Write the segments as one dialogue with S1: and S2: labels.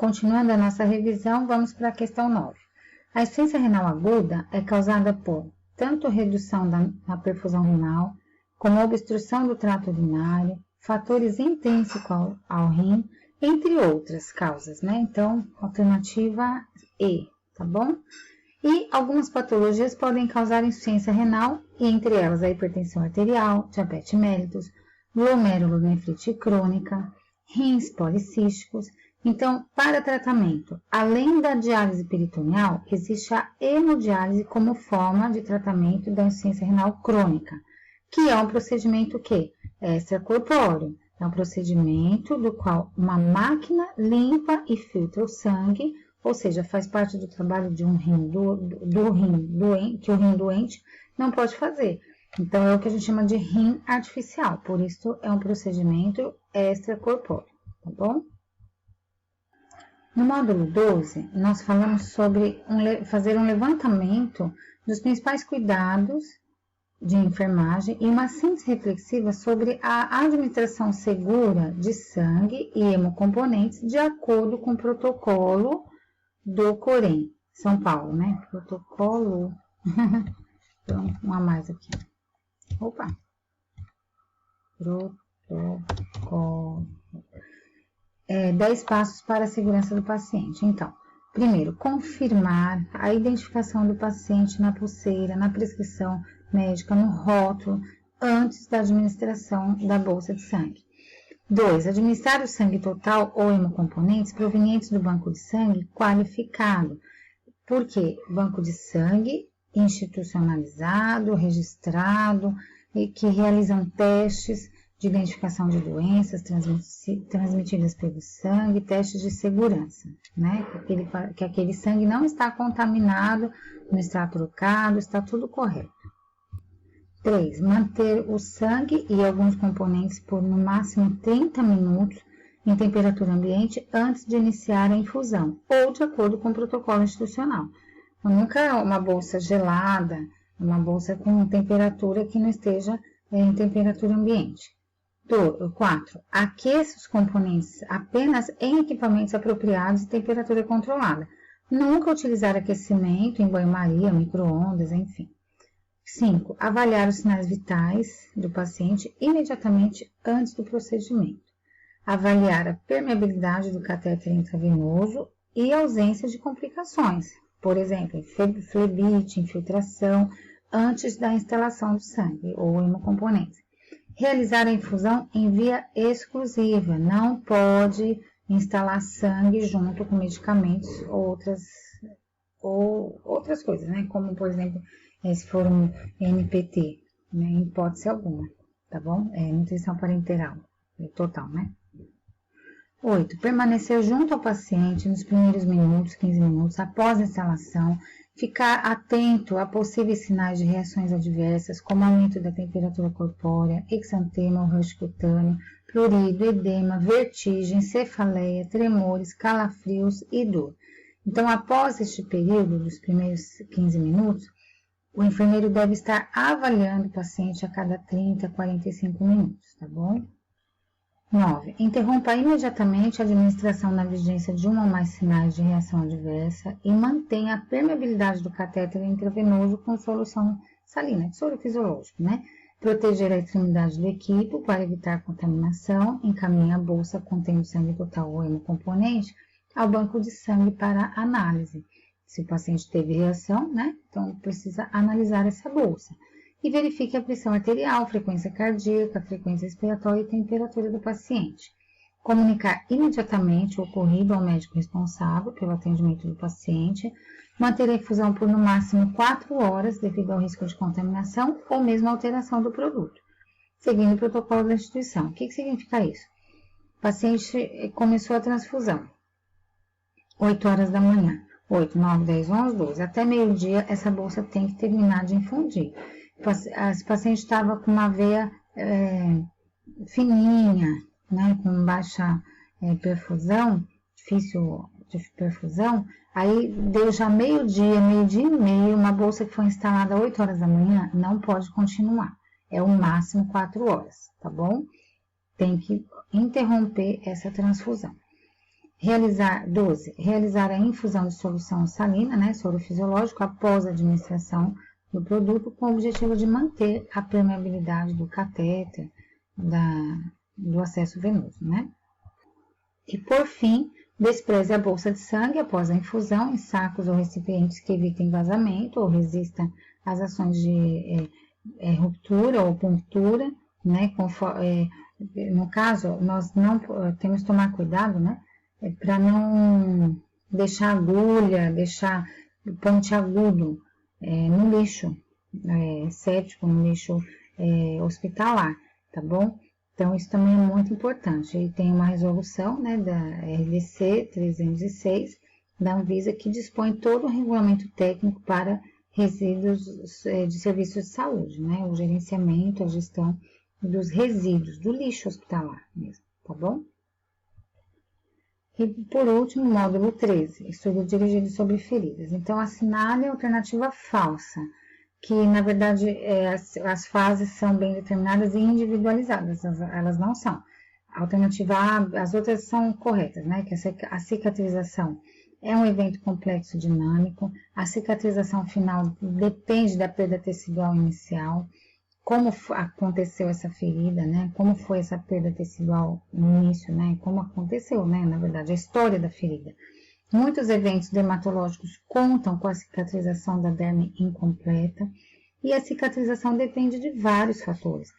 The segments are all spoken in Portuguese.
S1: continuando a nossa revisão, vamos para a questão 9. A insuficiência renal aguda é causada por tanto redução na perfusão renal, como obstrução do trato urinário, fatores intrínsecos ao rim, entre outras causas, né? Então, alternativa E, tá bom? E algumas patologias podem causar insuficiência renal, e entre elas a hipertensão arterial, diabetes mellitus, glomerulonefrite crônica, rins policísticos. Então, para tratamento, além da diálise peritoneal, existe a hemodiálise como forma de tratamento da insuficiência renal crônica, que é um procedimento que é extracorpóreo. É um procedimento do qual uma máquina limpa e filtra o sangue, ou seja, faz parte do trabalho de um rim do rim doente, que o rim doente não pode fazer. Então, é o que a gente chama de rim artificial, por isso é um procedimento extracorpóreo, tá bom? No módulo 12, nós falamos sobre fazer um levantamento dos principais cuidados de enfermagem e uma síntese reflexiva sobre a administração segura de sangue e hemocomponentes de acordo com o protocolo do Corém, São Paulo, né? Protocolo. Então, um a mais aqui. Opa! Protocolo. 10 passos para a segurança do paciente. Então, primeiro, confirmar a identificação do paciente na pulseira, na prescrição médica, no rótulo, antes da administração da bolsa de sangue. 2. Administrar o sangue total ou hemocomponentes provenientes do banco de sangue qualificado. Por quê? Banco de sangue institucionalizado, registrado, e que realizam testes de identificação de doenças transmitidas pelo sangue, testes de segurança, né? Que aquele sangue não está contaminado, não está trocado, está tudo correto. 3. Manter o sangue e alguns componentes por no máximo 30 minutos em temperatura ambiente antes de iniciar a infusão, ou de acordo com o protocolo institucional. Então, nunca uma bolsa gelada, uma bolsa com temperatura que não esteja em temperatura ambiente. 4. Aqueça os componentes apenas em equipamentos apropriados e temperatura controlada. Nunca utilizar aquecimento em banho-maria, micro-ondas, enfim. 5. Avaliar os sinais vitais do paciente imediatamente antes do procedimento. Avaliar a permeabilidade do catéter intravenoso e a ausência de complicações. Por exemplo, flebite, infiltração, antes da instalação do sangue ou hemocomponentes. Realizar a infusão em via exclusiva. Não pode instalar sangue junto com medicamentos ou outras coisas, né? Como, por exemplo, se for um NPT, né? Em hipótese alguma, tá bom? Nutrição parenteral, total, né? 8. Permanecer junto ao paciente nos primeiros minutos, 15 minutos, após a instalação. Ficar atento a possíveis sinais de reações adversas, como aumento da temperatura corpórea, exantema ou rush cutâneo, prurido, edema, vertigem, cefaleia, tremores, calafrios e dor. Então, após este período, dos primeiros 15 minutos, o enfermeiro deve estar avaliando o paciente a cada 30 a 45 minutos, tá bom? 9. Interrompa imediatamente a administração na vigência de um ou mais sinais de reação adversa e mantenha a permeabilidade do catéter intravenoso com solução salina, de soro fisiológico, né? Proteger a extremidade do equipo para evitar contaminação. Encaminhe a bolsa contendo sangue total ou hemocomponente ao banco de sangue para análise. Se o paciente teve reação, né? Então, precisa analisar essa bolsa. E verifique a pressão arterial, frequência cardíaca, frequência respiratória e temperatura do paciente. Comunicar imediatamente o ocorrido ao médico responsável pelo atendimento do paciente. Manter a infusão por no máximo 4 horas devido ao risco de contaminação ou mesmo alteração do produto, seguindo o protocolo da instituição. O que significa isso? O paciente começou a transfusão, 8 horas da manhã, 8, 9, 10, 11, 12. Até meio-dia, essa bolsa tem que terminar de infundir. Se o paciente estava com uma veia fininha, né, com baixa perfusão, difícil de perfusão, aí deu já meio-dia e meio, uma bolsa que foi instalada às 8 horas da manhã, não pode continuar. É o máximo 4 horas, tá bom? Tem que interromper essa transfusão. 12. Realizar a infusão de solução salina, né, soro fisiológico, após a administração do produto, com o objetivo de manter a permeabilidade do catéter, do acesso venoso, né? E, por fim, despreze a bolsa de sangue após a infusão em sacos ou recipientes que evitem vazamento ou resistam às ações de ruptura ou punctura, né? No caso, nós não temos que tomar cuidado, né? Para não deixar agulha, deixar pontiagudo no lixo séptico, no lixo hospitalar, tá bom? Então, isso também é muito importante. E tem uma resolução, né, da RDC 306, da Anvisa, que dispõe todo o regulamento técnico para resíduos de serviços de saúde, né? O gerenciamento, a gestão dos resíduos, do lixo hospitalar mesmo, tá bom? E, por último, módulo 13, estudo dirigido sobre feridas. Então, assinale a alternativa falsa, que, na verdade, as fases são bem determinadas e individualizadas, elas não são. A alternativa A, as outras são corretas, né? Que a cicatrização é um evento complexo dinâmico, a cicatrização final depende da perda tecidual inicial, como aconteceu essa ferida, né? Como foi essa perda tecidual no início, né? Como aconteceu, né? Na verdade, a história da ferida. Muitos eventos dermatológicos contam com a cicatrização da derme incompleta e a cicatrização depende de vários fatores.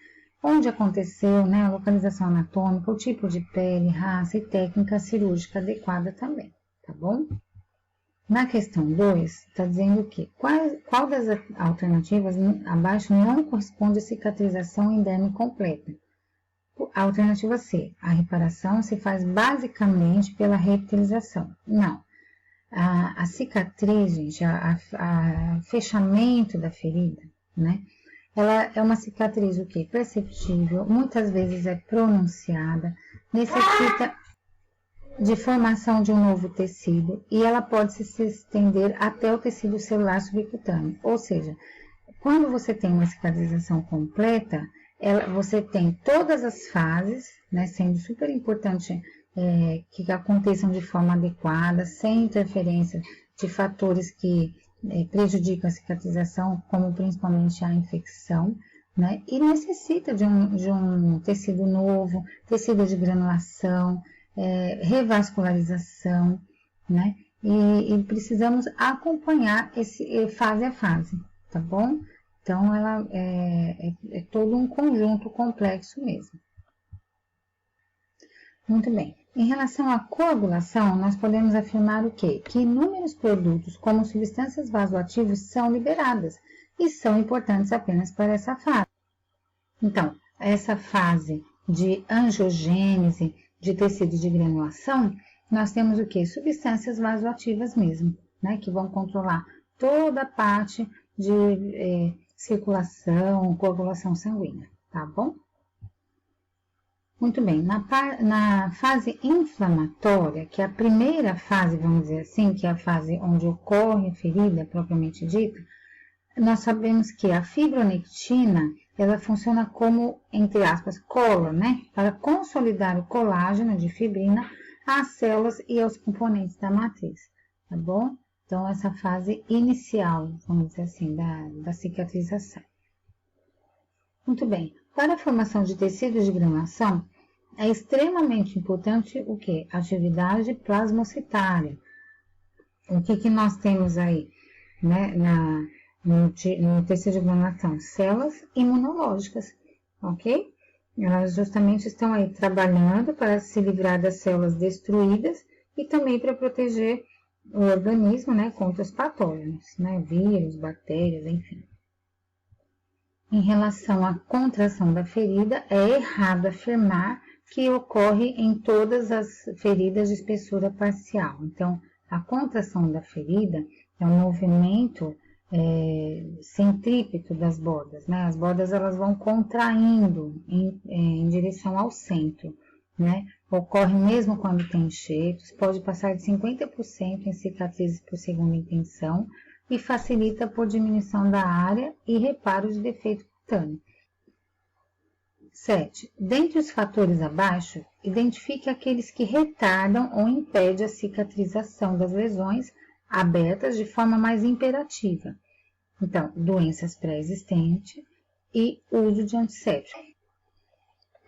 S1: Onde aconteceu, né? A localização anatômica, o tipo de pele, raça e técnica cirúrgica adequada também, tá bom? Na questão 2, está dizendo que qual das alternativas abaixo não corresponde à cicatrização em derme completa? A alternativa C, a reparação se faz basicamente pela reepitelização. Não. A cicatriz, gente, a fechamento da ferida, né? Ela é uma cicatriz o quê? Perceptível, muitas vezes é pronunciada, necessita de formação de um novo tecido e ela pode se estender até o tecido celular subcutâneo. Ou seja, quando você tem uma cicatrização completa, você tem todas as fases, né, sendo super importante que aconteçam de forma adequada, sem interferência de fatores que prejudicam a cicatrização, como principalmente a infecção, né, e necessita de um tecido novo, tecido de granulação, revascularização, né, e precisamos acompanhar fase a fase, tá bom? Então, ela é todo um conjunto complexo mesmo. Muito bem. Em relação à coagulação, nós podemos afirmar o quê? Que inúmeros produtos, como substâncias vasoativas, são liberadas e são importantes apenas para essa fase. Então, essa fase de angiogênese, de tecido de granulação, nós temos o quê? Substâncias vasoativas mesmo, né? Que vão controlar toda a parte de circulação, coagulação sanguínea, tá bom? Muito bem, na fase inflamatória, que é a primeira fase, vamos dizer assim, que é a fase onde ocorre a ferida propriamente dita, nós sabemos que a fibronectina, ela funciona como, entre aspas, cola, né? Para consolidar o colágeno de fibrina às células e aos componentes da matriz, tá bom? Então, essa fase inicial, vamos dizer assim, da cicatrização. Muito bem. Para a formação de tecidos de granulação, é extremamente importante o quê? Atividade plasmocitária. O que nós temos aí, né, no tecido de granulação? Células imunológicas, ok? Elas justamente estão aí trabalhando para se livrar das células destruídas e também para proteger o organismo, né, contra os patógenos, né, vírus, bactérias, enfim. Em relação à contração da ferida, é errado afirmar que ocorre em todas as feridas de espessura parcial. Então, a contração da ferida é um movimento centrípeto das bordas, né? As bordas elas vão contraindo em direção ao centro, né? Ocorre mesmo quando tem enxertos, pode passar de 50% em cicatrizes por segunda intenção e facilita por diminuição da área e reparo de defeito cutâneo. 7. Dentre os fatores abaixo, identifique aqueles que retardam ou impedem a cicatrização das lesões abertas de forma mais imperativa. Então, doenças pré-existentes e uso de antisséptico.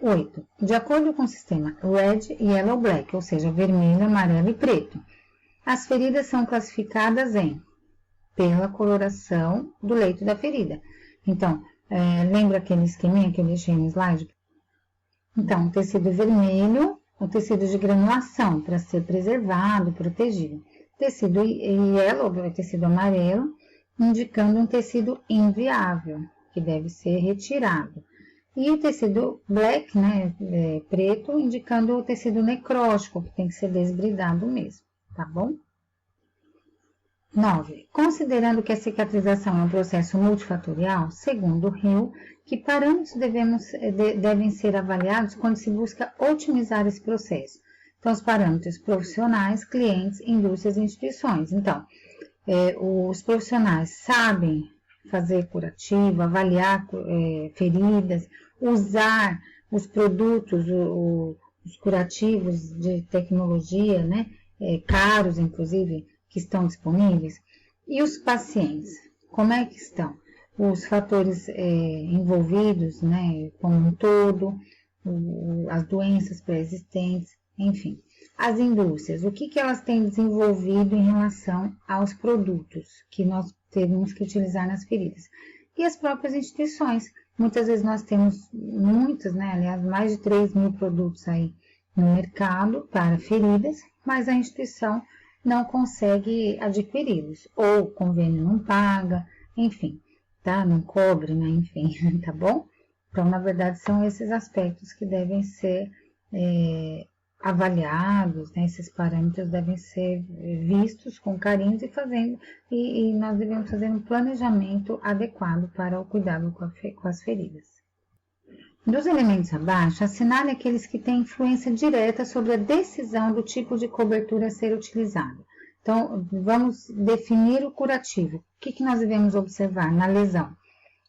S1: 8. De acordo com o sistema Red, Yellow, Black, ou seja, vermelho, amarelo e preto, as feridas são classificadas pela coloração do leito da ferida. Então, lembra aquele esqueminha que eu deixei no slide? Então, o tecido vermelho, o tecido de granulação, para ser preservado, protegido. Tecido yellow, o tecido amarelo, indicando um tecido inviável, que deve ser retirado. E o tecido black, né, preto, indicando o tecido necrótico, que tem que ser desbridado mesmo, tá bom? 9. Considerando que a cicatrização é um processo multifatorial, segundo o Hill, que parâmetros devem ser avaliados quando se busca otimizar esse processo? Então, os parâmetros profissionais, clientes, indústrias e instituições. Então, os profissionais sabem fazer curativo, avaliar feridas, usar os produtos, os curativos de tecnologia, né, caros, inclusive, que estão disponíveis. E os pacientes, como é que estão? Os fatores envolvidos, né, como um todo, as doenças pré-existentes, enfim. As indústrias, o que elas têm desenvolvido em relação aos produtos que nós temos que utilizar nas feridas. E as próprias instituições. Muitas vezes nós temos né, aliás, mais de 3.000 produtos aí no mercado para feridas, mas a instituição não consegue adquiri-los, ou o convênio não paga, enfim, tá? Não cobre, né? Enfim, tá bom? Então, na verdade, são esses aspectos que devem ser avaliados, né? Esses parâmetros devem ser vistos com carinho e nós devemos fazer um planejamento adequado para o cuidado com as feridas. Dos elementos abaixo, assinale aqueles que têm influência direta sobre a decisão do tipo de cobertura a ser utilizado. Então, vamos definir o curativo. O que nós devemos observar na lesão?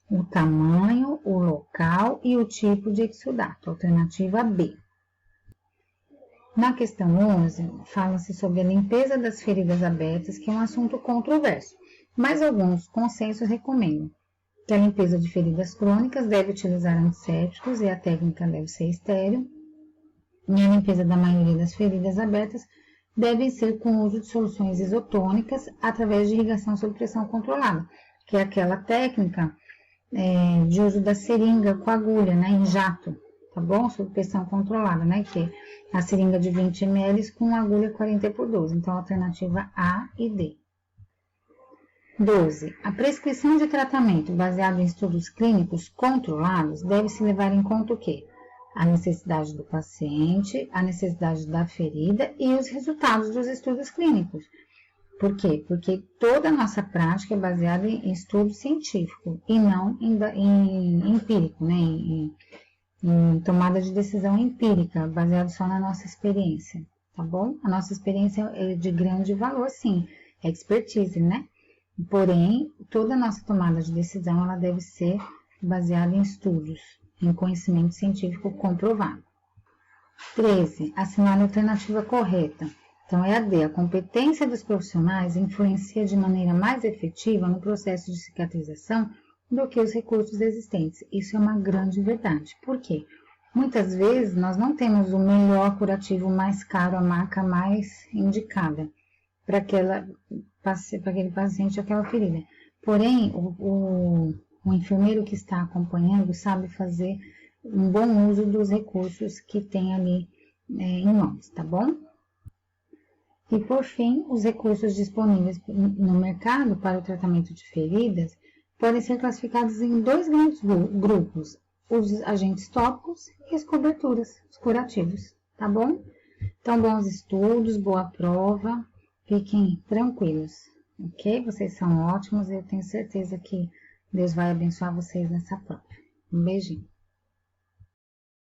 S1: O tamanho, o local e o tipo de exudato, alternativa B. Na questão 11, fala-se sobre a limpeza das feridas abertas, que é um assunto controverso, mas alguns consensos recomendam que a limpeza de feridas crônicas deve utilizar antissépticos e a técnica deve ser estéril, e a limpeza da maioria das feridas abertas deve ser com o uso de soluções isotônicas através de irrigação sob pressão controlada, que é aquela técnica de uso da seringa com agulha, né, em jato, tá bom? Sob pressão controlada, né, que é a seringa de 20 ml com agulha 40x12, então alternativa A e D. 12. A prescrição de tratamento baseado em estudos clínicos controlados deve-se levar em conta o quê? A necessidade do paciente, a necessidade da ferida e os resultados dos estudos clínicos. Por quê? Porque toda a nossa prática é baseada em estudo científico e não em empírico, né? Em tomada de decisão empírica, baseado só na nossa experiência, tá bom? A nossa experiência é de grande valor, sim, é expertise, né? Porém, toda a nossa tomada de decisão ela deve ser baseada em estudos, em conhecimento científico comprovado. 13. Assinale a alternativa correta. Então, é a D. A competência dos profissionais influencia de maneira mais efetiva no processo de cicatrização do que os recursos existentes. Isso é uma grande verdade. Por quê? Muitas vezes nós não temos o melhor curativo mais caro, a marca mais indicada para aquele paciente, aquela ferida. Porém, o enfermeiro que está acompanhando sabe fazer um bom uso dos recursos que tem ali em mãos, tá bom? E por fim, os recursos disponíveis no mercado para o tratamento de feridas podem ser classificados em dois grandes grupos, os agentes tópicos e as coberturas, os curativos, tá bom? Então, bons estudos, boa prova. Fiquem tranquilos, ok? Vocês são ótimos e eu tenho certeza que Deus vai abençoar vocês nessa prova. Um beijinho.